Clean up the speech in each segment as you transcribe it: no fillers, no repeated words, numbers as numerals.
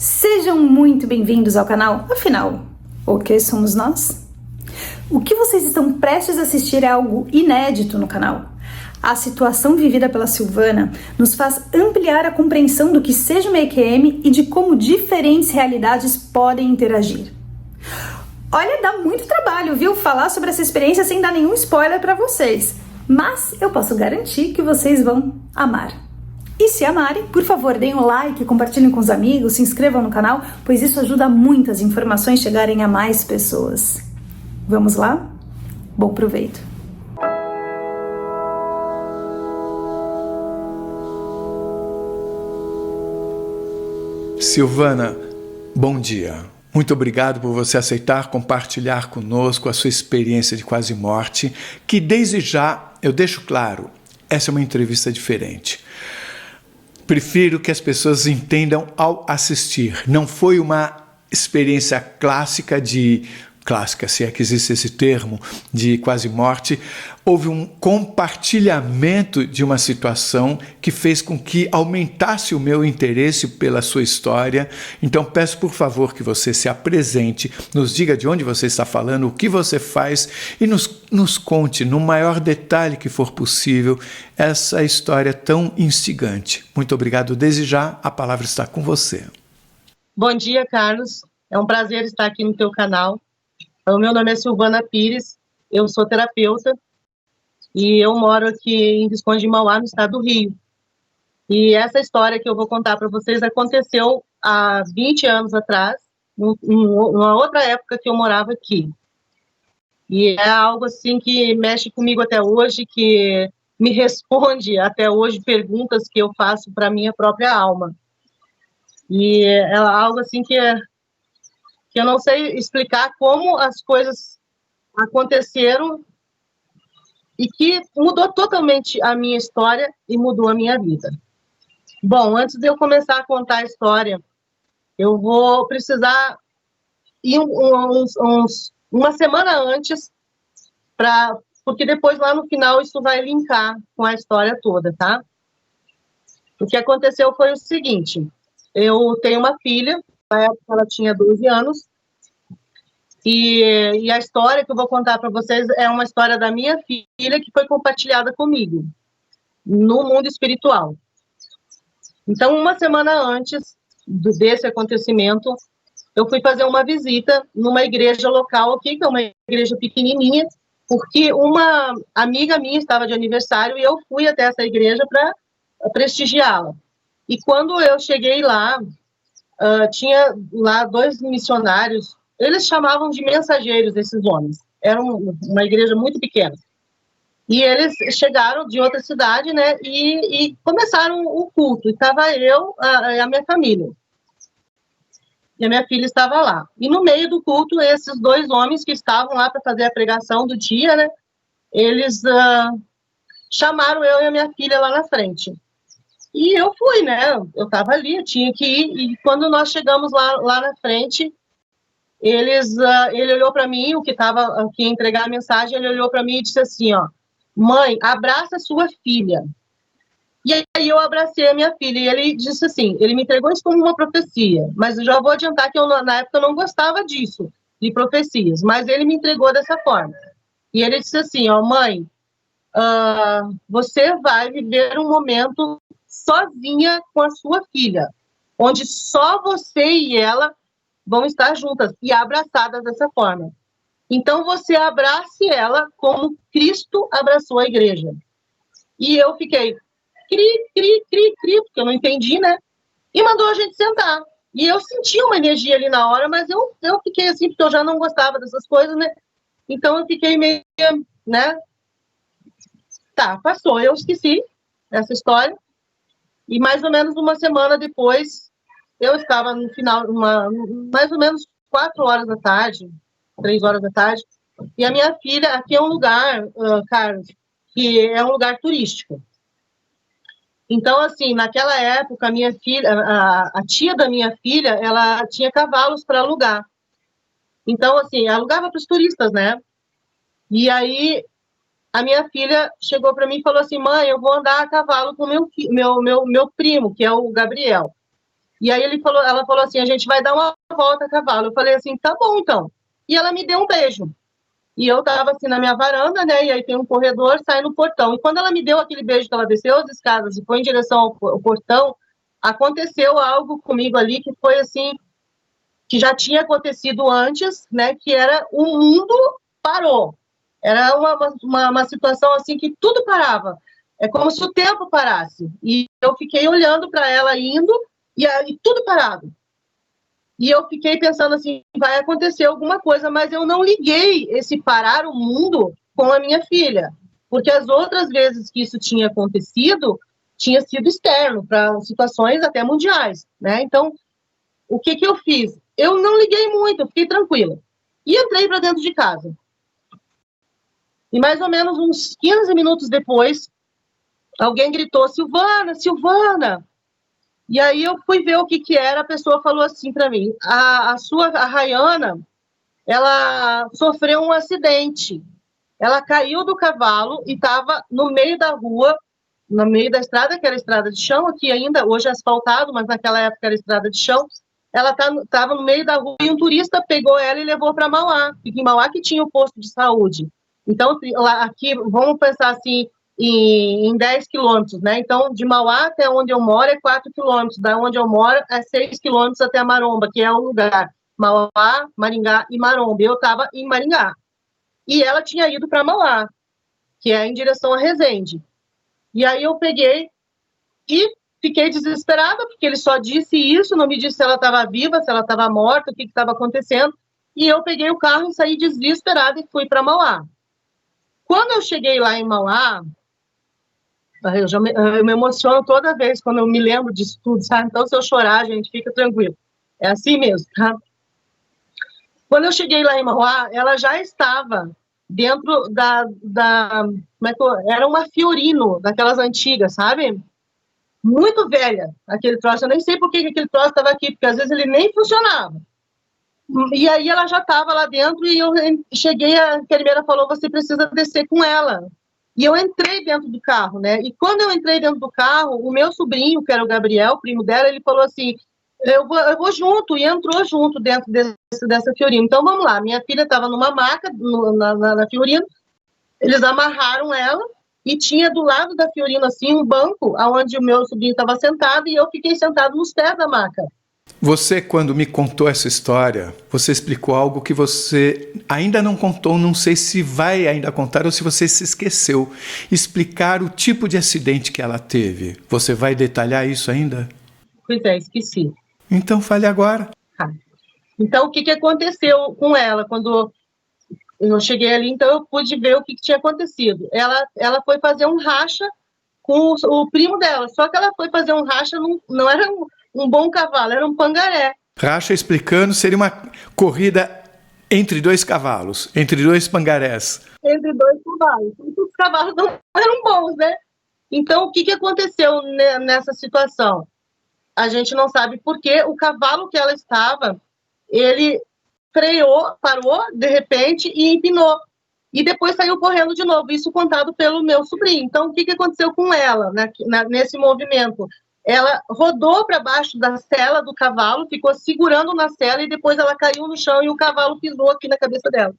Sejam muito bem-vindos ao canal. Afinal, o que somos nós? O que vocês estão prestes a assistir é algo inédito no canal. A situação vivida pela Silvana nos faz ampliar a compreensão do que seja uma EQM e de como diferentes realidades podem interagir. Olha, dá muito trabalho, viu? Falar sobre essa experiência sem dar nenhum spoiler para vocês. Mas eu posso garantir que vocês vão amar. E se amarem, por favor, deem um like, compartilhem com os amigos, se inscrevam no canal, pois isso ajuda muito as informações chegarem a mais pessoas. Vamos lá? Bom proveito! Silvana, bom dia. Muito obrigado por você aceitar compartilhar conosco a sua experiência de quase morte, que desde já, eu deixo claro, essa é uma entrevista diferente. Prefiro que as pessoas entendam ao assistir. Não foi uma experiência clássica, se é que existe esse termo, de quase morte. Houve um compartilhamento de uma situação que fez com que aumentasse o meu interesse pela sua história. Então peço por favor que você se apresente, nos diga de onde você está falando, o que você faz e nos conte no maior detalhe que for possível essa história tão instigante. Muito obrigado desde já, a palavra está com você. Bom dia, Carlos. É um prazer estar aqui no teu canal. O meu nome é Silvana Pires, eu sou terapeuta e eu moro aqui em Visconde de Mauá, no estado do Rio. E essa história que eu vou contar para vocês aconteceu há 20 anos atrás, numa outra época que eu morava aqui. E é algo assim que mexe comigo até hoje, que me responde até hoje perguntas que eu faço para a minha própria alma. E é algo assim que eu não sei explicar como as coisas aconteceram e que mudou totalmente a minha história e mudou a minha vida. Bom, antes de eu começar a contar a história, eu vou precisar ir uma semana antes, porque depois lá no final isso vai linkar com a história toda, tá? O que aconteceu foi o seguinte, eu tenho uma filha, na época ela tinha 12 anos, e a história que eu vou contar para vocês é uma história da minha filha que foi compartilhada comigo no mundo espiritual. Então, uma semana antes desse acontecimento, eu fui fazer uma visita numa igreja local aqui, que é uma igreja pequenininha, porque uma amiga minha estava de aniversário e eu fui até essa igreja para prestigiá-la. E quando eu cheguei lá, tinha lá 2 missionários. Eles chamavam de mensageiros, esses homens. Era uma igreja muito pequena. E eles chegaram de outra cidade, né, e começaram o culto. E estava eu, a minha família. E a minha filha estava lá. E no meio do culto, esses 2 homens que estavam lá para fazer a pregação do dia, né, eles chamaram eu e a minha filha lá na frente. E eu fui, né, eu estava ali, eu tinha que ir. E quando nós chegamos lá na frente, ele olhou para mim, o que estava aqui entregar a mensagem, ele olhou para mim e disse assim, ó, mãe, abraça sua filha. E aí eu abracei a minha filha, e ele disse assim, ele me entregou isso como uma profecia, mas eu já vou adiantar que na época eu não gostava disso, de profecias, mas ele me entregou dessa forma. E ele disse assim, ó, mãe, você vai viver um momento sozinha com a sua filha, onde só você e ela vão estar juntas e abraçadas dessa forma. Então, você abrace ela como Cristo abraçou a igreja. E eu fiquei cri, porque eu não entendi, né? E mandou a gente sentar. E eu senti uma energia ali na hora, mas eu fiquei assim, porque eu já não gostava dessas coisas, né? Então, eu fiquei meio, né? Tá, passou. Eu esqueci essa história. E mais ou menos uma semana depois, eu estava no final, mais ou menos 4 horas da tarde, 3 horas da tarde, e a minha filha, aqui é um lugar, Carlos, que é um lugar turístico. Então, assim, naquela época, a minha filha, a tia da minha filha, ela tinha cavalos para alugar. Então, assim, alugava para os turistas, né? E aí, a minha filha chegou para mim e falou assim, mãe, eu vou andar a cavalo com meu primo, que é o Gabriel. E aí ela falou assim, a gente vai dar uma volta a cavalo. Eu falei assim, tá bom, então. E ela me deu um beijo. E eu tava assim na minha varanda, né? E aí tem um corredor, sai no portão. E quando ela me deu aquele beijo, que ela desceu as escadas e foi em direção ao portão, aconteceu algo comigo ali que foi assim, que já tinha acontecido antes, né? Que era o mundo parou. Era uma situação assim que tudo parava. É como se o tempo parasse. E eu fiquei olhando para ela indo e tudo parado. E eu fiquei pensando assim, vai acontecer alguma coisa, mas eu não liguei esse parar o mundo com a minha filha. Porque as outras vezes que isso tinha acontecido, tinha sido externo, para situações até mundiais, né? Então, o que eu fiz? Eu não liguei muito, eu fiquei tranquila. E entrei para dentro de casa. E mais ou menos uns 15 minutos depois, alguém gritou, Silvana, Silvana! E aí eu fui ver o que era, a pessoa falou assim para mim, a Rayana, ela sofreu um acidente. Ela caiu do cavalo e estava no meio da rua, no meio da estrada, que era estrada de chão, aqui ainda, hoje é asfaltado, mas naquela época era estrada de chão. Ela estava no meio da rua e um turista pegou ela e levou para Mauá, porque em Mauá que tinha o posto de saúde. Então, lá, aqui, vamos pensar assim, em 10 quilômetros, né? Então, de Mauá até onde eu moro é 4 quilômetros, da onde eu moro é 6 quilômetros até Maromba, que é o lugar. Mauá, Maringá e Maromba. Eu estava em Maringá. E ela tinha ido para Mauá, que é em direção a Resende. E aí eu peguei e fiquei desesperada, porque ele só disse isso, não me disse se ela estava viva, se ela estava morta, o que estava acontecendo. E eu peguei o carro e saí desesperada e fui para Mauá. Quando eu cheguei lá em Mauá, eu me emociono toda vez quando eu me lembro disso tudo, sabe? Então, se eu chorar, gente, fica tranquilo. É assim mesmo, tá? Quando eu cheguei lá em Mauá, ela já estava dentro como é que era uma Fiorino, daquelas antigas, sabe? Muito velha, aquele troço. Eu nem sei por que aquele troço estava aqui, porque às vezes ele nem funcionava. E aí ela já estava lá dentro e eu cheguei, a enfermeira falou, você precisa descer com ela. E eu entrei dentro do carro, né? E quando eu entrei dentro do carro, o meu sobrinho, que era o Gabriel, primo dela, ele falou assim, eu vou junto, e entrou junto dentro dessa Fiorino. Então, vamos lá, minha filha estava numa maca, na Fiorino, eles amarraram ela, e tinha do lado da Fiorino, assim, um banco, onde o meu sobrinho estava sentado, e eu fiquei sentado nos pés da maca. Você, quando me contou essa história, você explicou algo que você ainda não contou, não sei se vai ainda contar ou se você se esqueceu. Explicar o tipo de acidente que ela teve. Você vai detalhar isso ainda? Pois é, esqueci. Então fale agora. Então, o que aconteceu com ela? Quando eu cheguei ali, então eu pude ver o que tinha acontecido. Ela foi fazer um racha com o primo dela, só que ela foi fazer um racha, não era um bom cavalo, era um pangaré. Racha, explicando, seria uma corrida entre dois cavalos, entre dois pangarés. Entre dois cavalos. Os cavalos não eram bons, né? Então, o que aconteceu nessa situação? A gente não sabe por quê. O cavalo que ela estava, ele freou, parou, de repente, e empinou. E depois saiu correndo de novo. Isso contado pelo meu sobrinho. Então, o que aconteceu com ela nesse movimento? Ela rodou para baixo da sela do cavalo, ficou segurando na sela e depois ela caiu no chão e o cavalo pisou aqui na cabeça dela.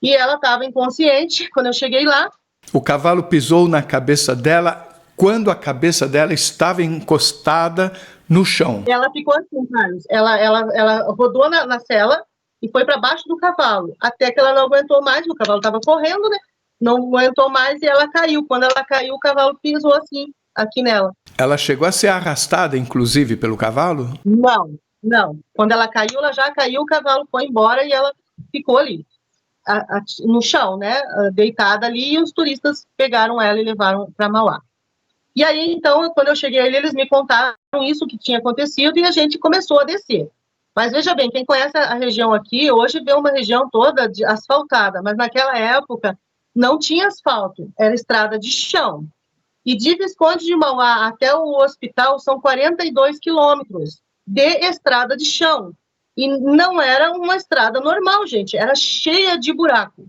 E ela estava inconsciente quando eu cheguei lá. O cavalo pisou na cabeça dela quando a cabeça dela estava encostada no chão. Ela ficou assim, Carlos. Ela rodou na sela e foi para baixo do cavalo, até que ela não aguentou mais, o cavalo estava correndo, né? Não aguentou mais e ela caiu. Quando ela caiu, o cavalo pisou assim, aqui nela. Ela chegou a ser arrastada, inclusive, pelo cavalo? Não. Quando ela caiu, ela já caiu, o cavalo foi embora e ela ficou ali, no chão, né? Deitada ali, e os turistas pegaram ela e levaram para Mauá. E aí, então, quando eu cheguei ali, eles me contaram isso que tinha acontecido e a gente começou a descer. Mas veja bem, quem conhece a região aqui, hoje vê uma região toda asfaltada, mas naquela época não tinha asfalto, era estrada de chão. E de Visconde de Mauá até o hospital são 42 quilômetros de estrada de chão. E não era uma estrada normal, gente, era cheia de buraco.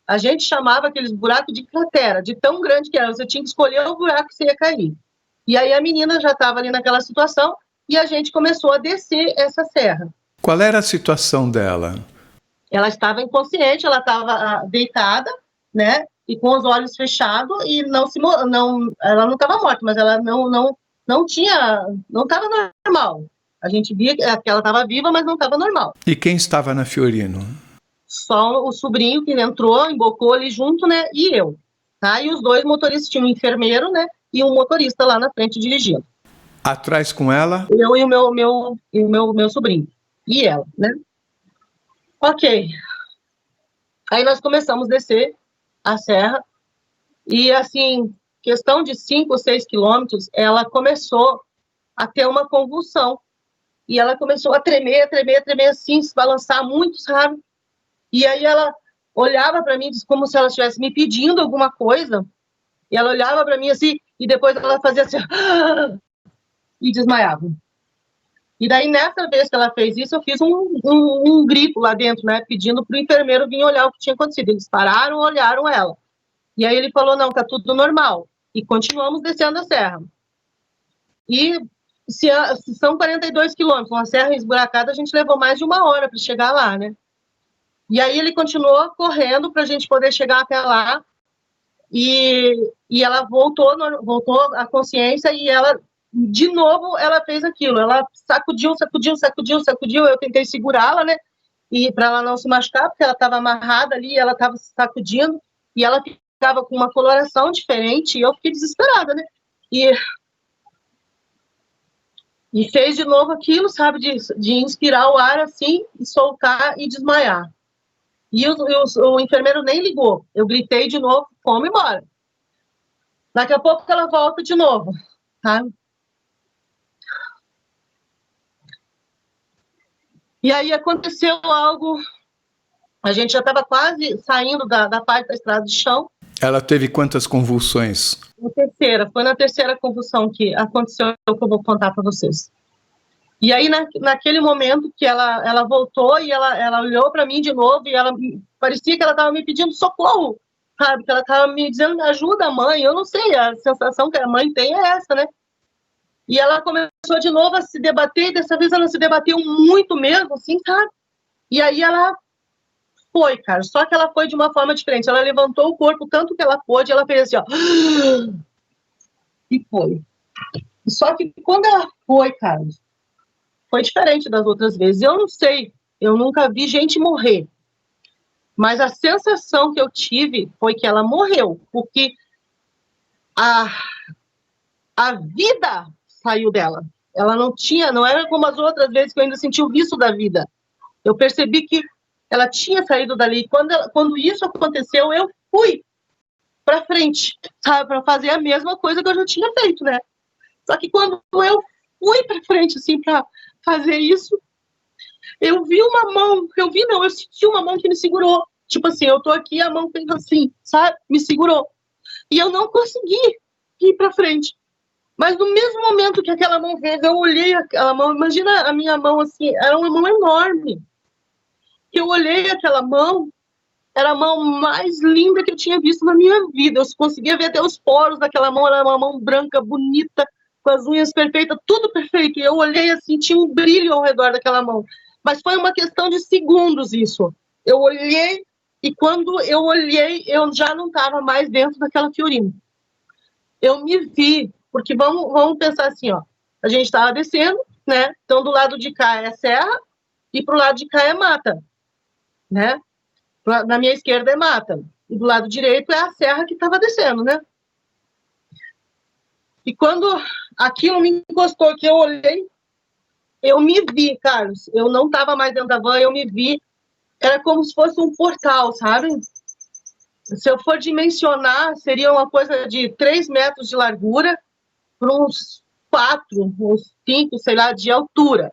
A gente chamava aqueles buracos de cratera, de tão grande que era. Você tinha que escolher o buraco que você ia cair. E aí a menina já estava ali naquela situação, e a gente começou a descer essa serra. Qual era a situação dela? Ela estava inconsciente, ela estava deitada, né, e com os olhos fechados, e ela não estava morta, mas ela não estava normal. A gente via que ela estava viva, mas não estava normal. E quem estava na Fiorino? Só o sobrinho que entrou, embocou ali junto, né, e eu. Tá? E os dois motoristas, tinha um enfermeiro, né, e um motorista lá na frente dirigindo. Atrás com ela? Eu e o meu sobrinho. E ela, né? Ok. Aí nós começamos a descer a serra, e assim, questão de 5 ou 6 quilômetros, ela começou a ter uma convulsão. E ela começou a tremer assim, se balançar muito, sabe? E aí ela olhava para mim como se ela estivesse me pedindo alguma coisa. E ela olhava para mim assim, e depois ela fazia assim, e desmaiava. E daí, nessa vez que ela fez isso, eu fiz um grito lá dentro, né? Pedindo pro enfermeiro vir olhar o que tinha acontecido. Eles pararam, olharam ela. E aí ele falou, não, tá tudo normal. E continuamos descendo a serra. E se são 42 quilômetros, uma serra esburacada, a gente levou mais de 1 hora para chegar lá, né? E aí ele continuou correndo para a gente poder chegar até lá, e ela voltou à consciência, e ela, de novo, ela fez aquilo, ela sacudiu, eu tentei segurá-la, né, e para ela não se machucar, porque ela estava amarrada ali, ela estava sacudindo, e ela ficava com uma coloração diferente, e eu fiquei desesperada, né, e fez de novo aquilo, sabe, de inspirar o ar assim, e soltar e desmaiar. E o enfermeiro nem ligou. Eu gritei de novo, vamos embora. Daqui a pouco ela volta de novo, tá? E aí aconteceu algo, a gente já estava quase saindo da parte da estrada de chão. Ela teve quantas convulsões? Foi na terceira convulsão que aconteceu, que eu vou contar para vocês. E aí, naquele momento que ela voltou, e ela olhou para mim de novo, e ela parecia que ela estava me pedindo socorro, sabe? Que ela estava me dizendo, ajuda, mãe. Eu não sei, a sensação que a mãe tem é essa, né? E ela começou de novo a se debater, e dessa vez ela se debateu muito mesmo, assim, sabe? E aí ela foi, cara, só que ela foi de uma forma diferente. Ela levantou o corpo tanto que ela pôde, ela fez assim, ó, e foi. Só que quando ela foi, cara, foi diferente das outras vezes. Eu não sei, eu nunca vi gente morrer, mas a sensação que eu tive foi que ela morreu, porque a vida saiu dela. Ela não era como as outras vezes que eu ainda senti o risco da vida. Eu percebi que ela tinha saído dali. Quando isso aconteceu, eu fui para frente, sabe, para fazer a mesma coisa que eu já tinha feito, né? Só que quando eu fui para frente, assim, para fazer isso, eu senti uma mão que me segurou. Tipo assim, eu tô aqui, a mão fez assim, sabe? Me segurou. E eu não consegui ir para frente. Mas no mesmo momento que aquela mão fez, eu olhei aquela mão, imagina a minha mão assim, era uma mão enorme. Eu olhei aquela mão, era a mão mais linda que eu tinha visto na minha vida. Eu conseguia ver até os poros daquela mão, era uma mão branca, bonita, com as unhas perfeitas, tudo perfeito. E eu olhei assim, tinha um brilho ao redor daquela mão. Mas foi uma questão de segundos isso. Eu olhei, e quando eu olhei, eu já não estava mais dentro daquela Fiorino. Eu me vi, porque vamos pensar assim, ó. A gente estava descendo, né? Então, do lado de cá é serra, e pro lado de cá é mata, né? Na minha esquerda é mata, e do lado direito é a serra que estava descendo, né? E quando aquilo me encostou, que eu olhei, eu me vi, Carlos. Eu não estava mais dentro da van, eu me vi. Era como se fosse um portal, sabe? Se eu for dimensionar, seria uma coisa de 3 metros de largura por uns 4, uns 5, sei lá, de altura.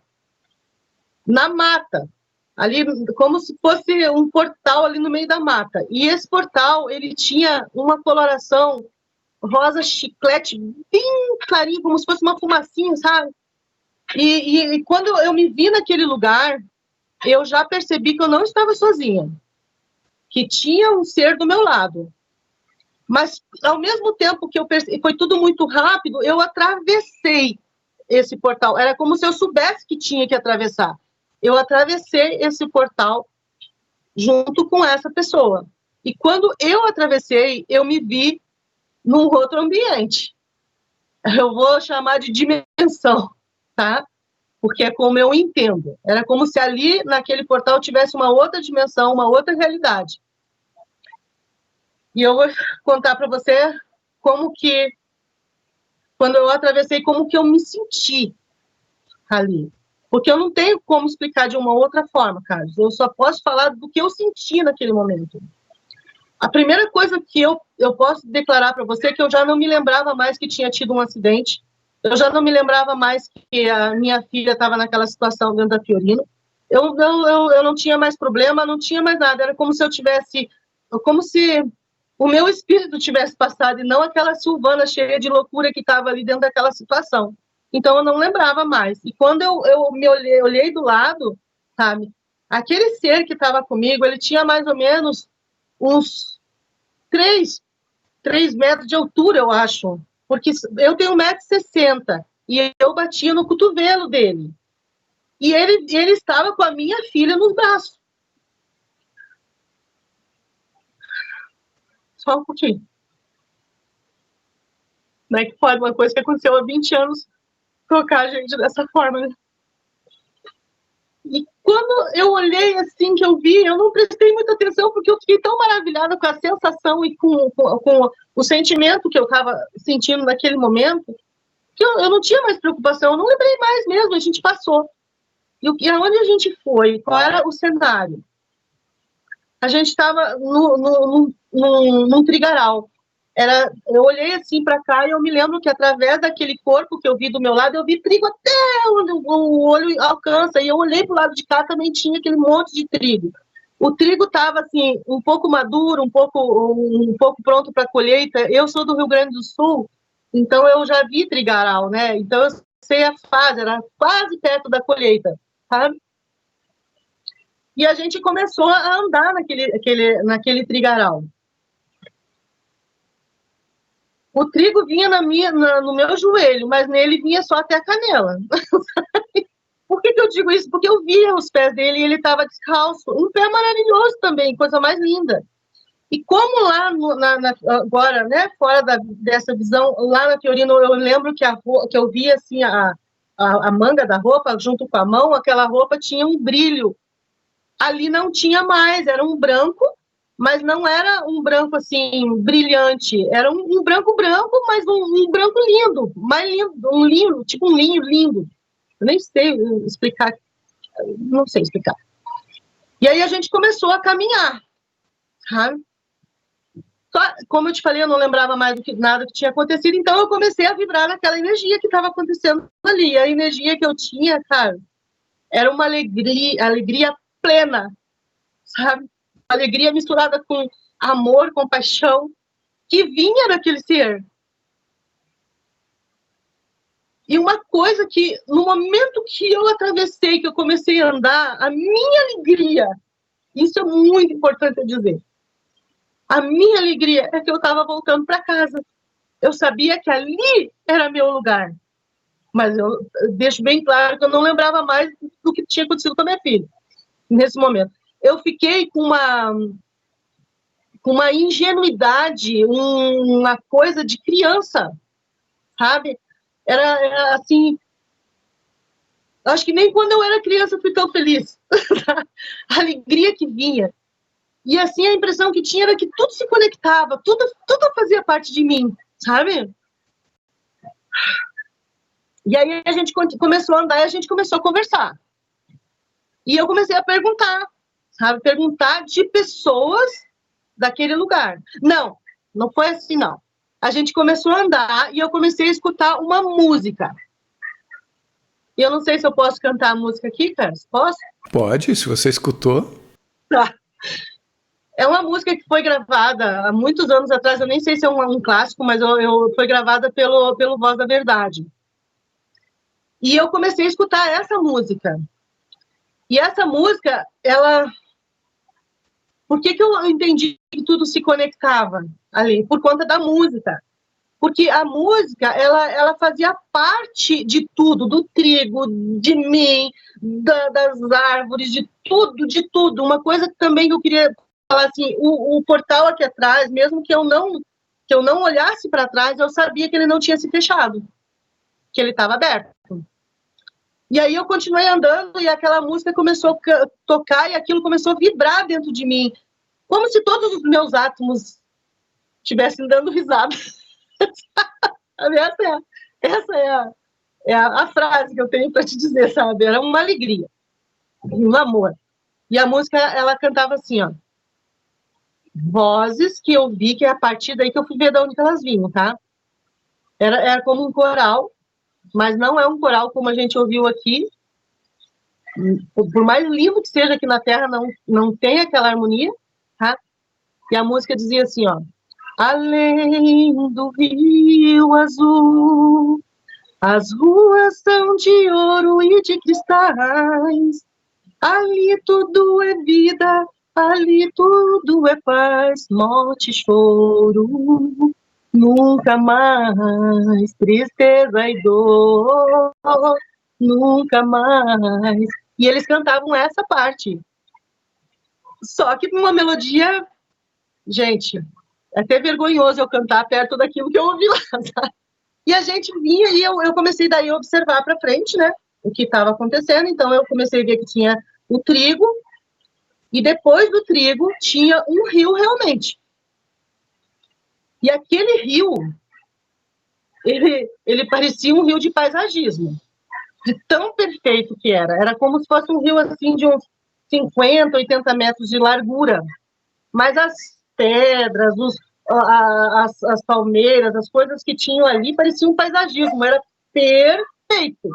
Na mata. Ali, como se fosse um portal ali no meio da mata. E esse portal, ele tinha uma coloração rosa chiclete, bem clarinho, como se fosse uma fumacinha, sabe? E quando eu me vi naquele lugar, eu já percebi que eu não estava sozinha, que tinha um ser do meu lado. Mas, ao mesmo tempo que eu percebi, foi tudo muito rápido, eu atravessei esse portal. Era como se eu soubesse que tinha que atravessar. Eu atravessei esse portal junto com essa pessoa. E quando eu atravessei, eu me vi num outro ambiente. Eu vou chamar de dimensão, tá? Porque é como eu entendo. Era como se ali, naquele portal, tivesse uma outra dimensão, uma outra realidade. E eu vou contar para você como que, quando eu atravessei, como que eu me senti ali. Porque eu não tenho como explicar de uma outra forma, Carlos. Eu só posso falar do que eu senti naquele momento. A primeira coisa que eu posso declarar para você é que eu já não me lembrava mais que tinha tido um acidente. Eu já não me lembrava mais que a minha filha estava naquela situação dentro da Fiorino. Eu não tinha mais problema, não tinha mais nada. Era como se eu tivesse... Como se o meu espírito tivesse passado e não aquela Silvana cheia de loucura que estava ali dentro daquela situação. Então, eu não lembrava mais. E quando eu me olhei do lado, sabe? Aquele ser que estava comigo, ele tinha mais ou menos uns 3 metros de altura, eu acho. Porque eu tenho 1,60 m e eu batia no cotovelo dele. E ele estava com a minha filha nos braços. Só um pouquinho. Não é que pode uma coisa que aconteceu há 20 anos tocar a gente dessa forma, né? E quando eu olhei assim, que eu vi, eu não prestei muita atenção, porque eu fiquei tão maravilhada com a sensação e com o sentimento que eu estava sentindo naquele momento, que eu não tinha mais preocupação, eu não lembrei mais mesmo, a gente passou. E aonde a gente foi? Qual era o cenário? A gente estava num trigaral. Eu olhei assim para cá e eu me lembro que através daquele corpo que eu vi do meu lado, eu vi trigo até onde o olho alcança. E eu olhei para o lado de cá, também tinha aquele monte de trigo. O trigo estava assim, um pouco maduro, um pouco pronto para colheita. Eu sou do Rio Grande do Sul, então eu já vi trigaral, né? Então eu sei a fase, era quase perto da colheita, sabe? E a gente começou a andar naquele trigaral. O trigo vinha no meu joelho, mas nele vinha só até a canela. Por que eu digo isso? Porque eu via os pés dele e ele estava descalço. Um pé maravilhoso também, coisa mais linda. E como lá, agora, né, fora dessa visão, lá na Fiorino, eu lembro que eu via assim, a manga da roupa, junto com a mão, aquela roupa tinha um brilho. Ali não tinha mais, era um branco, mas não era um branco assim brilhante, era um branco, mas um branco lindo, mais lindo, tipo um linho lindo. Eu nem sei explicar, não sei explicar. E aí a gente começou a caminhar, sabe? Como eu te falei, eu não lembrava mais nada que tinha acontecido, então eu comecei a vibrar naquela energia que estava acontecendo ali. A energia que eu tinha, cara, era uma alegria plena, sabe? Alegria misturada com amor, compaixão, que vinha daquele ser. E uma coisa que, no momento que eu atravessei, que eu comecei a andar, a minha alegria, isso é muito importante eu dizer, a minha alegria é que eu estava voltando para casa. Eu sabia que ali era meu lugar. Mas eu deixo bem claro que eu não lembrava mais do que tinha acontecido com a minha filha, nesse momento. Eu fiquei com uma ingenuidade, uma coisa de criança, sabe? Era assim, acho que nem quando eu era criança eu fui tão feliz. A alegria que vinha. E assim, a impressão que tinha era que tudo se conectava, tudo fazia parte de mim, sabe? E aí a gente começou a andar e a gente começou a conversar. E eu comecei a perguntar, sabe? Perguntar de pessoas daquele lugar. Não foi assim, não. A gente começou a andar e eu comecei a escutar uma música. E eu não sei se eu posso cantar a música aqui, Carlos. Posso? Pode, se você escutou. Tá. É uma música que foi gravada há muitos anos atrás, eu nem sei se é um clássico, mas foi gravada pelo Voz da Verdade. E eu comecei a escutar essa música. E essa música, ela... Por que eu entendi que tudo se conectava ali? Por conta da música. Porque a música, ela fazia parte de tudo, do trigo, de mim, das árvores, de tudo. Uma coisa também que eu queria falar assim, o portal aqui atrás, mesmo que eu não olhasse para trás, eu sabia que ele não tinha se fechado, que ele estava aberto. E aí eu continuei andando e aquela música começou a tocar e aquilo começou a vibrar dentro de mim, como se todos os meus átomos estivessem dando risada. Essa é a frase que eu tenho para te dizer, sabe? Era uma alegria, um amor. E a música, ela cantava assim, ó. Vozes que eu vi, que é a partir daí que eu fui ver de onde elas vinham, tá? Era como um coral, mas não é um coral como a gente ouviu aqui. Por mais lindo que seja aqui na Terra, não tem aquela harmonia, tá? E a música dizia assim, ó. Além do rio azul, as ruas são de ouro e de cristais. Ali tudo é vida, ali tudo é paz, morte e choro. Nunca mais tristeza e dor, nunca mais. E eles cantavam essa parte. Só que numa melodia, gente, é até vergonhoso eu cantar perto daquilo que eu ouvi lá, sabe? E a gente vinha e eu comecei daí a observar para frente, né? O que estava acontecendo. Então eu comecei a ver que tinha o trigo e depois do trigo tinha um rio realmente. E aquele rio, ele parecia um rio de paisagismo, de tão perfeito que era. Era como se fosse um rio assim de uns 50, 80 metros de largura. Mas as pedras, as palmeiras, as coisas que tinham ali pareciam um paisagismo, era perfeito,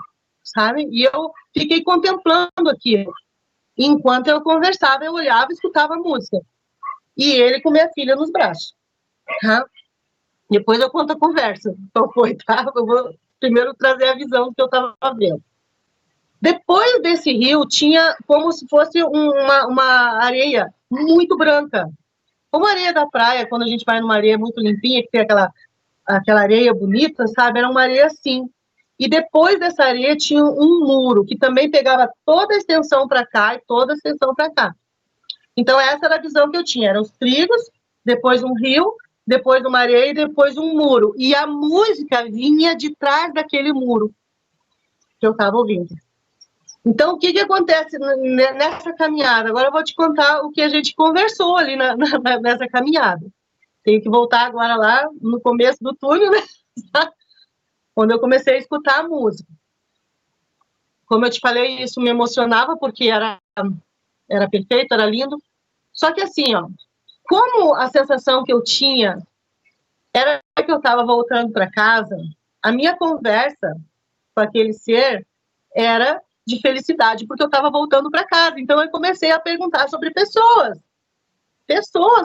sabe? E eu fiquei contemplando aquilo. Enquanto eu conversava, eu olhava e escutava a música. E ele com minha filha nos braços. Tá? Depois eu conto a conversa. Então foi, tá? Eu vou primeiro trazer a visão do que eu estava vendo. Depois desse rio, tinha como se fosse uma areia muito branca. Como a areia da praia, quando a gente vai numa areia muito limpinha, que tem aquela areia bonita, sabe? Era uma areia assim. E depois dessa areia tinha um muro, que também pegava toda a extensão para cá e toda a extensão para cá. Então, essa era a visão que eu tinha. Eram os trigos, depois um rio, depois uma areia e depois um muro. E a música vinha de trás daquele muro que eu estava ouvindo. Então, o que acontece nessa caminhada? Agora eu vou te contar o que a gente conversou ali nessa caminhada. Tenho que voltar agora lá no começo do túnel, né? Quando eu comecei a escutar a música. Como eu te falei, isso me emocionava, porque era perfeito, era lindo. Só que assim, ó, como a sensação que eu tinha era que eu estava voltando para casa, a minha conversa com aquele ser era de felicidade, porque eu estava voltando para casa. Então, eu comecei a perguntar sobre pessoas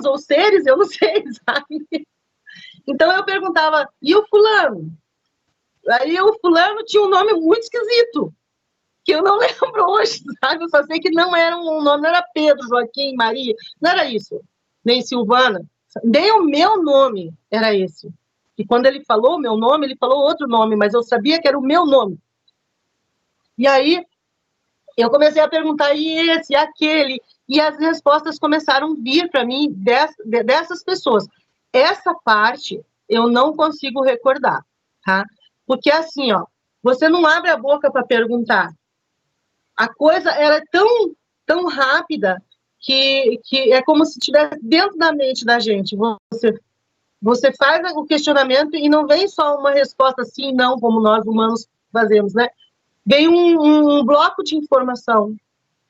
ou seres, eu não sei, sabe? Então, eu perguntava, e o fulano? Aí, o fulano tinha um nome muito esquisito, que eu não lembro hoje, sabe? Eu só sei que não era um nome, não era Pedro, Joaquim, Maria, não era isso, nem Silvana, nem o meu nome era esse. E quando ele falou o meu nome, ele falou outro nome, mas eu sabia que era o meu nome. E aí, eu comecei a perguntar, e esse, e aquele, e as respostas começaram a vir para mim dessas pessoas. Essa parte eu não consigo recordar, tá? Porque assim, ó, você não abre a boca para perguntar. A coisa ela é tão rápida que é como se estivesse dentro da mente da gente. Você faz o questionamento e não vem só uma resposta sim, não, como nós humanos fazemos, né? Vem um bloco de informação,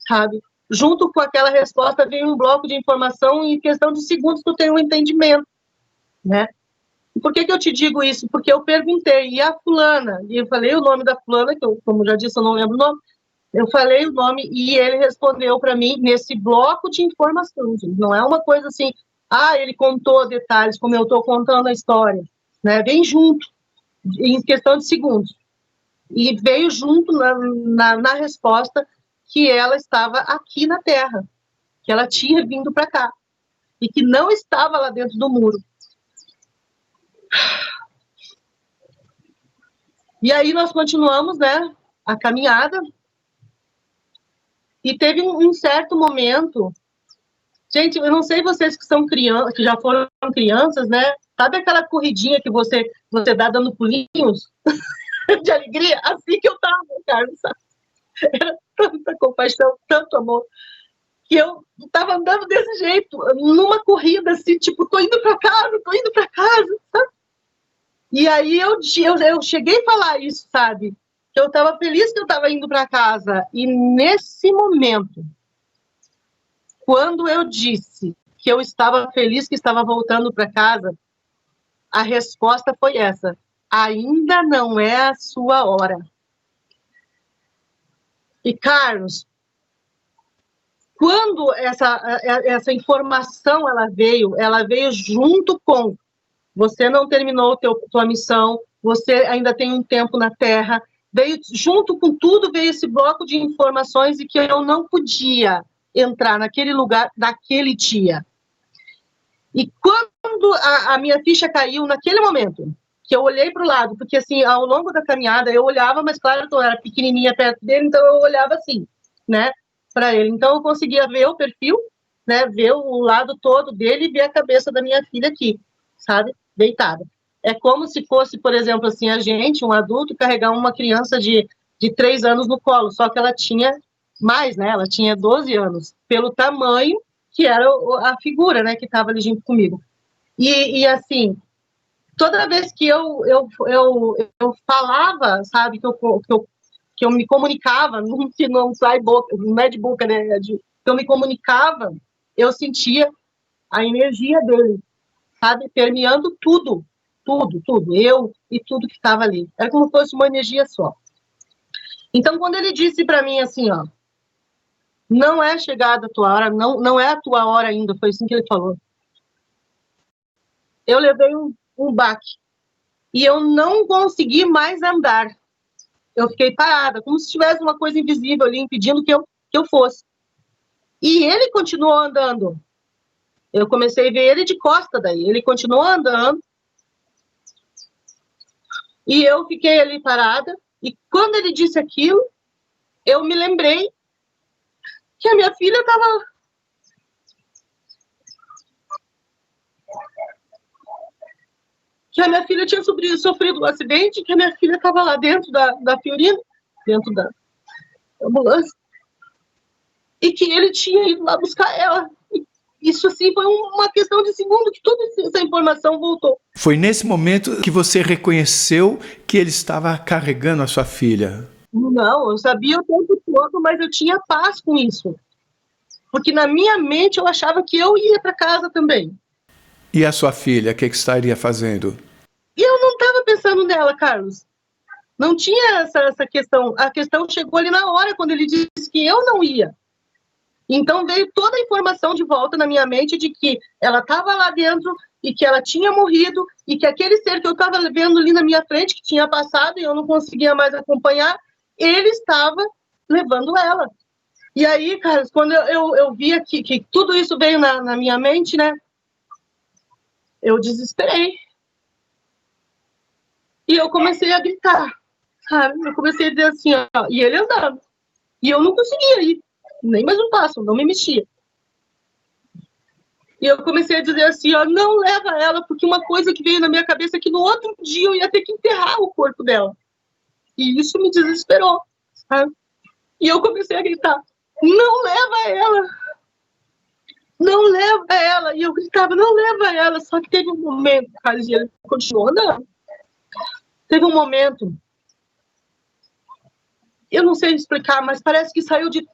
sabe? Junto com aquela resposta vem um bloco de informação e em questão de segundos tu tem um entendimento, né? E por que eu te digo isso? Porque eu perguntei, e a fulana? E eu falei o nome da fulana, que eu, como já disse, eu não lembro o nome. Eu falei o nome e ele respondeu para mim nesse bloco de informação. Gente. Não é uma coisa assim, ele contou detalhes, como eu estou contando a história. Né? Vem junto, em questão de segundos. E veio junto na resposta que ela estava aqui na Terra, que ela tinha vindo para cá, e que não estava lá dentro do muro. E aí nós continuamos, né, a caminhada. E teve um certo momento... Gente, eu não sei vocês que são crianças, que já foram crianças, né? Sabe aquela corridinha que você dá dando pulinhos de alegria? Assim que eu tava, Carlos, sabe? Era tanta compaixão, tanto amor, que eu tava andando desse jeito, numa corrida, assim, tipo, tô indo pra casa, sabe? E aí eu cheguei a falar isso, sabe? Que eu tava feliz que eu tava indo pra casa. E nesse momento, quando eu disse que eu estava feliz que estava voltando para casa, a resposta foi essa: ainda não é a sua hora. E, Carlos, quando essa informação ela veio junto com você não terminou tua missão, você ainda tem um tempo na Terra, veio junto com tudo, veio esse bloco de informações e que eu não podia entrar naquele lugar naquele dia. E quando a minha ficha caiu, naquele momento, que eu olhei para o lado, porque assim, ao longo da caminhada, eu olhava, mas claro que eu era pequenininha perto dele, então eu olhava assim, né, para ele. Então eu conseguia ver o perfil, né, ver o lado todo dele e ver a cabeça da minha filha aqui, sabe, deitada. É como se fosse, por exemplo, assim, a gente, um adulto, carregar uma criança de 3 anos no colo, só que ela tinha mais, né? Ela tinha 12 anos, pelo tamanho que era a figura, né, que estava ali junto comigo. E assim, toda vez que eu falava, sabe, que eu me comunicava, que não sai boca, não é de boca, né, que eu me comunicava, eu sentia a energia dele, sabe, permeando tudo, eu e tudo que estava ali. Era como se fosse uma energia só. Então, quando ele disse para mim assim, ó, não é chegada a tua hora, não é a tua hora ainda, foi assim que ele falou. Eu levei um baque. E eu não consegui mais andar. Eu fiquei parada, como se tivesse uma coisa invisível ali, impedindo que eu fosse. E ele continuou andando. Eu comecei a ver ele de costa daí. Ele continuou andando. E eu fiquei ali parada. E quando ele disse aquilo, eu me lembrei que a minha filha estava... que a minha filha tinha sofrido um acidente, que a minha filha estava lá dentro da Fiorina, dentro da ambulância, e que ele tinha ido lá buscar ela. E isso, assim, foi uma questão de segundo que toda essa informação voltou. Foi nesse momento que você reconheceu que ele estava carregando a sua filha? Não, eu sabia o tempo todo, mas eu tinha paz com isso. Porque na minha mente eu achava que eu ia para casa também. E a sua filha, o que estaria fazendo? E eu não estava pensando nela, Carlos. Não tinha essa questão. A questão chegou ali na hora, quando ele disse que eu não ia. Então veio toda a informação de volta na minha mente de que ela estava lá dentro e que ela tinha morrido e que aquele ser que eu estava vendo ali na minha frente, que tinha passado e eu não conseguia mais acompanhar, ele estava levando ela. E aí, Carlos, quando eu via que tudo isso veio na minha mente, né? Eu desesperei. E eu comecei a gritar, sabe? Eu comecei a dizer assim, ó, e ele andando. E eu não conseguia ir, nem mais um passo, não me mexia. E eu comecei a dizer assim, ó, não leva ela, porque uma coisa que veio na minha cabeça é que no outro dia eu ia ter que enterrar o corpo dela. E isso me desesperou, sabe? E eu comecei a gritar, não leva ela! Não leva ela! E eu gritava, não leva ela! Só que teve um momento, cara, e ele continuou andando. Teve um momento, eu não sei explicar, mas parece que saiu de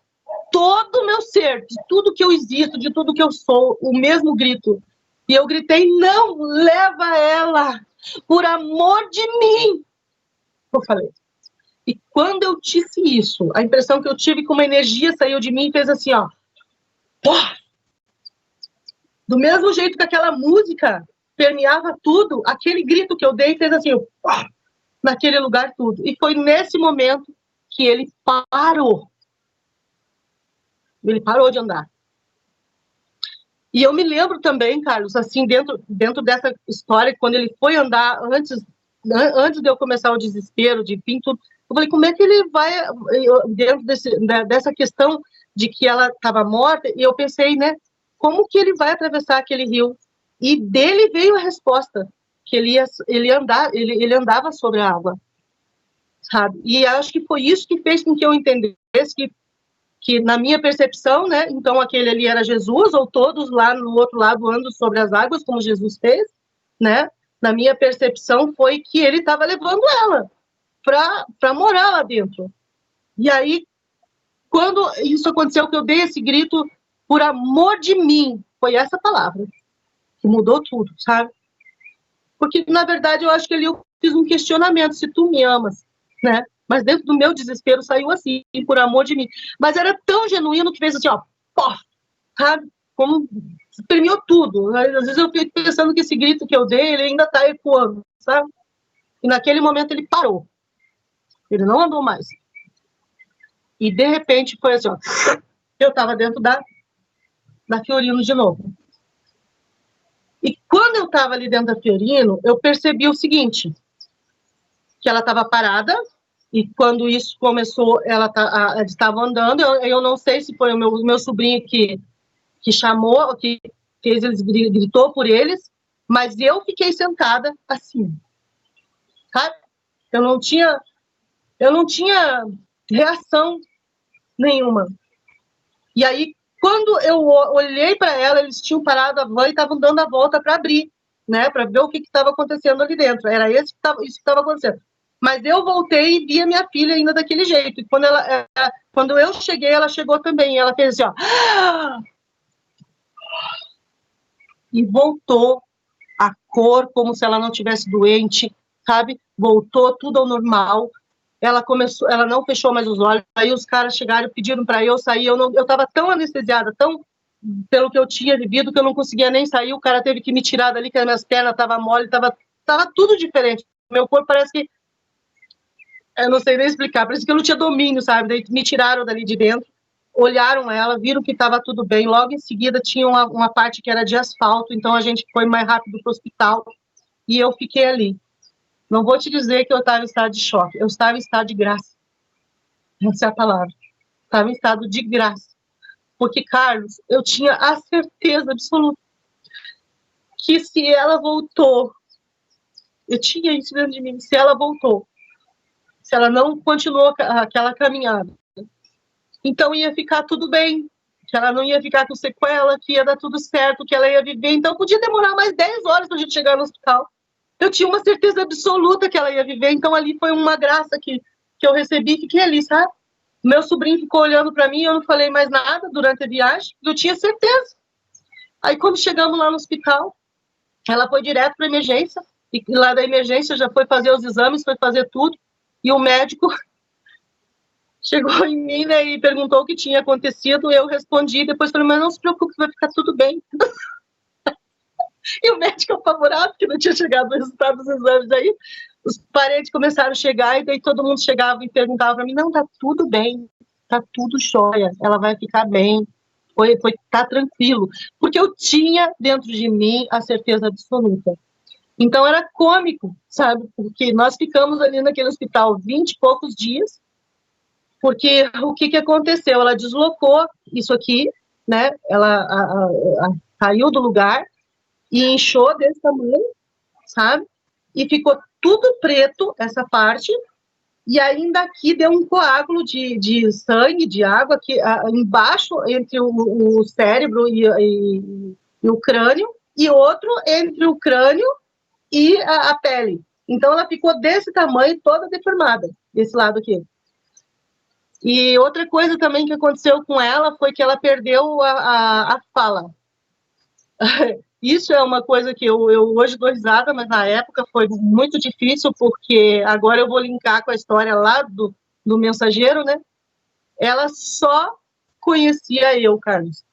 todo o meu ser, de tudo que eu existo, de tudo que eu sou, o mesmo grito. E eu gritei, não leva ela, por amor de mim. Eu falei. E quando eu disse isso, a impressão que eu tive que uma energia saiu de mim e fez assim, ó. Do mesmo jeito que aquela música permeava tudo, aquele grito que eu dei fez assim, ó, naquele lugar tudo. E foi nesse momento que ele parou. Ele parou de andar. E eu me lembro também, Carlos, assim, dentro dessa história, quando ele foi andar, antes antes de eu começar o desespero, de fim, tudo, eu falei, como é que ele vai, dentro dessa questão de que ela estava morta, e eu pensei, né, como que ele vai atravessar aquele rio? E dele veio a resposta, que ele andava sobre a água, sabe? E acho que foi isso que fez com que eu entendesse que na minha percepção, né, então aquele ali era Jesus, ou todos lá no outro lado andam sobre as águas, como Jesus fez, né? Na minha percepção foi que ele estava levando ela para morar lá dentro. E aí, quando isso aconteceu, que eu dei esse grito, por amor de mim, foi essa palavra que mudou tudo, sabe? Porque, na verdade, eu acho que ali eu fiz um questionamento, se tu me amas, né? Mas dentro do meu desespero saiu assim, por amor de mim. Mas era tão genuíno que fez assim, ó, pó, sabe? Como exprimiu tudo. Às vezes eu fico pensando que esse grito que eu dei, ele ainda tá ecoando, sabe? E naquele momento ele parou. Ele não andou mais. E, de repente, foi assim, ó, eu tava dentro da Fiorino de novo. E quando eu tava ali dentro da Fiorino, eu percebi o seguinte, que ela estava parada, e quando isso começou, ela estava andando, eu não sei se foi o meu sobrinho que chamou, que fez eles, gritou por eles, mas eu fiquei sentada assim, sabe? Eu não tinha reação nenhuma. E aí, quando eu olhei para ela, eles tinham parado a van e estavam dando a volta para abrir, né, para ver o que estava acontecendo ali dentro. Era isso que estava acontecendo. Mas eu voltei e vi a minha filha ainda daquele jeito. E quando eu cheguei, ela chegou também. Ela fez assim, ó. E voltou a cor como se ela não tivesse doente, sabe? Voltou tudo ao normal. Ela não fechou mais os olhos. Aí os caras chegaram, pediram para eu sair. Eu estava tão anestesiada, tão pelo que eu tinha vivido, que eu não conseguia nem sair. O cara teve que me tirar dali, que as minhas pernas estavam mole, estava tudo diferente. Meu corpo parece que, eu não sei nem explicar, parece que eu não tinha domínio, sabe? Daí me tiraram dali de dentro, olharam ela, viram que estava tudo bem. Logo em seguida tinha uma parte que era de asfalto, então a gente foi mais rápido para o hospital e eu fiquei ali. Não vou te dizer que eu estava em estado de choque, eu estava em estado de graça. Essa é a palavra. Estava em estado de graça. Porque, Carlos, eu tinha a certeza absoluta que se ela voltou, eu tinha isso dentro de mim, se ela voltou, se ela não continuou aquela caminhada, então ia ficar tudo bem, que ela não ia ficar com sequela, que ia dar tudo certo, que ela ia viver. Então podia demorar mais 10 horas para a gente chegar no hospital. Eu tinha uma certeza absoluta que ela ia viver, então ali foi uma graça que eu recebi, fiquei ali, sabe? Meu sobrinho ficou olhando para mim, eu não falei mais nada durante a viagem, eu tinha certeza. Aí quando chegamos lá no hospital, ela foi direto para a emergência, e lá da emergência já foi fazer os exames, foi fazer tudo, e o médico chegou em mim, né, e perguntou o que tinha acontecido, eu respondi, depois falei, mas não se preocupe, vai ficar tudo bem. E o médico apavorado, que não tinha chegado o resultado dos exames aí, os parentes começaram a chegar, e daí todo mundo chegava e perguntava para mim, não, tá tudo bem, tá tudo jóia, ela vai ficar bem, tá tranquilo, porque eu tinha dentro de mim a certeza absoluta. Então era cômico, sabe, porque nós ficamos ali naquele hospital 20 e poucos dias, porque o que aconteceu? Ela deslocou isso aqui, né, ela saiu do lugar e inchou desse tamanho, sabe, e ficou tudo preto, essa parte, e ainda aqui deu um coágulo de sangue, de água, aqui, embaixo, entre o cérebro e o crânio, e outro entre o crânio e a pele. Então, ela ficou desse tamanho, toda deformada, desse lado aqui. E outra coisa também que aconteceu com ela foi que ela perdeu a fala. Isso é uma coisa que eu hoje dou risada, mas na época foi muito difícil, porque agora eu vou linkar com a história lá do mensageiro, né? Ela só conhecia eu, Carlos.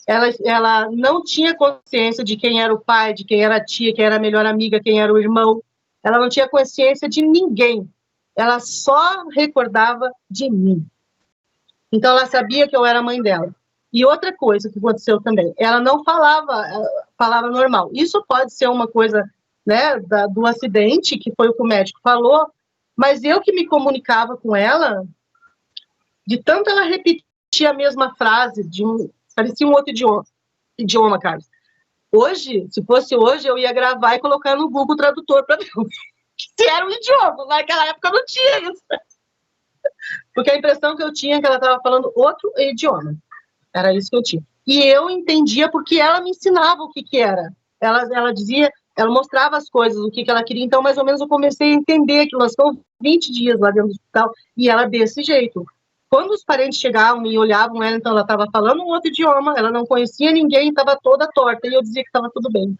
Ela não tinha consciência de quem era o pai, de quem era a tia, quem era a melhor amiga, quem era o irmão. Ela não tinha consciência de ninguém. Ela só recordava de mim. Então, ela sabia que eu era a mãe dela. E outra coisa que aconteceu também, ela não falava normal. Isso pode ser uma coisa né, do acidente, que foi o que o médico falou, mas eu que me comunicava com ela, de tanto ela repetir a mesma frase, parecia um outro idioma, Carlos. Hoje, se fosse hoje, eu ia gravar e colocar no Google Tradutor para ver se era um idioma. Naquela época não tinha isso. Porque a impressão que eu tinha é que ela estava falando outro idioma. Era isso que eu tinha. E eu entendia porque ela me ensinava o que era. Ela dizia, ela mostrava as coisas, o que ela queria. Então, mais ou menos, eu comecei a entender que nós ficamos 20 dias lá dentro do hospital e ela desse jeito. Quando os parentes chegavam e olhavam ela, então ela estava falando um outro idioma, ela não conhecia ninguém, estava toda torta, e eu dizia que estava tudo bem.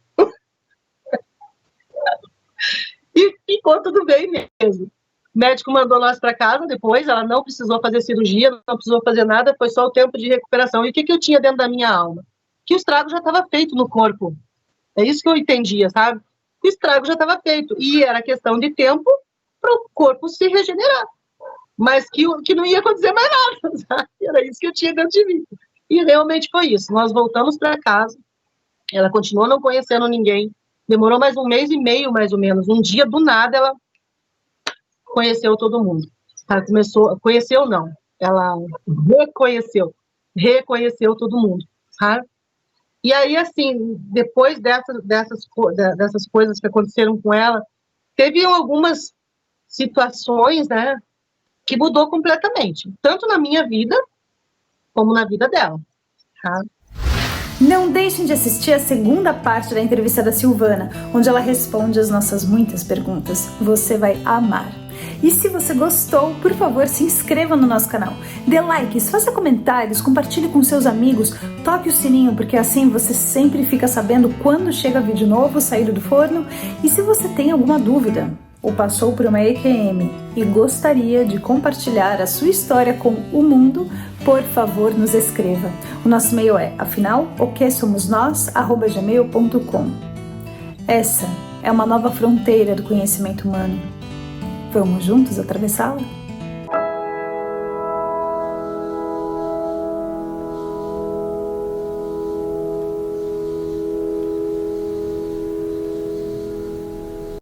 E ficou tudo bem mesmo. O médico mandou nós para casa depois, ela não precisou fazer cirurgia, não precisou fazer nada, foi só o tempo de recuperação. E o que eu tinha dentro da minha alma? Que o estrago já estava feito no corpo. É isso que eu entendia, sabe? O estrago já estava feito. E era questão de tempo para o corpo se regenerar. Mas que não ia acontecer mais nada, sabe? Era isso que eu tinha dentro de mim. E realmente foi isso. Nós voltamos para casa, ela continuou não conhecendo ninguém, demorou mais 1 mês e meio, mais ou menos. Um dia, do nada, ela conheceu todo mundo. Ela conheceu não, ela reconheceu todo mundo, sabe? E aí, assim, depois dessas coisas que aconteceram com ela, teve algumas situações, né, que mudou completamente, tanto na minha vida, como na vida dela, tá? Não deixem de assistir a segunda parte da entrevista da Silvana, onde ela responde as nossas muitas perguntas. Você vai amar. E se você gostou, por favor, se inscreva no nosso canal. Dê likes, faça comentários, compartilhe com seus amigos, toque o sininho, porque assim você sempre fica sabendo quando chega vídeo novo saído do forno. E se você tem alguma dúvida ou passou por uma EQM e gostaria de compartilhar a sua história com o mundo, por favor, nos escreva. O nosso e-mail é afinal.oquesomosnós@gmail.com. Essa é uma nova fronteira do conhecimento humano. Vamos juntos atravessá-la?